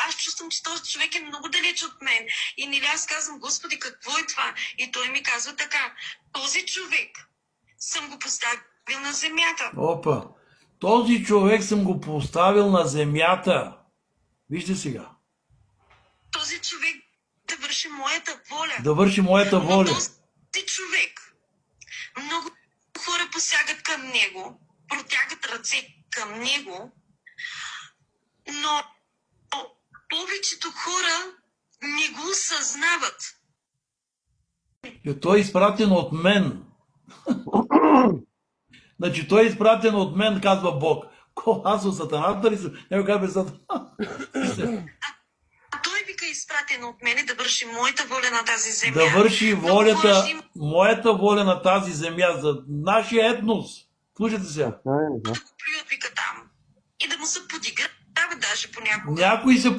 аз чувствам, че този човек е много далеч от мен. И нали аз казвам, Господи, какво е това? И той ми казва така, този човек съм го поставил на земята. Опа! Този човек съм го поставил на земята. Вижте сега. Този човек да върши моята воля. Да върши моята воля. Но този човек, много хора посягат към него, протягат ръце към него, но повечето хора не го осъзнават. И той е изпратен от мен. Значи той е изпратен от мен, казва Бог. Аз от сатаната ли съм? Него казва сатана. А той вика изпратен от мене да върши моята воля на тази земя. Да върши волята, моята воля на тази земя, за нашия етнос. Слушайте сега. Да го плюят, вика там. И да му се подиграват даже понякога. Някои се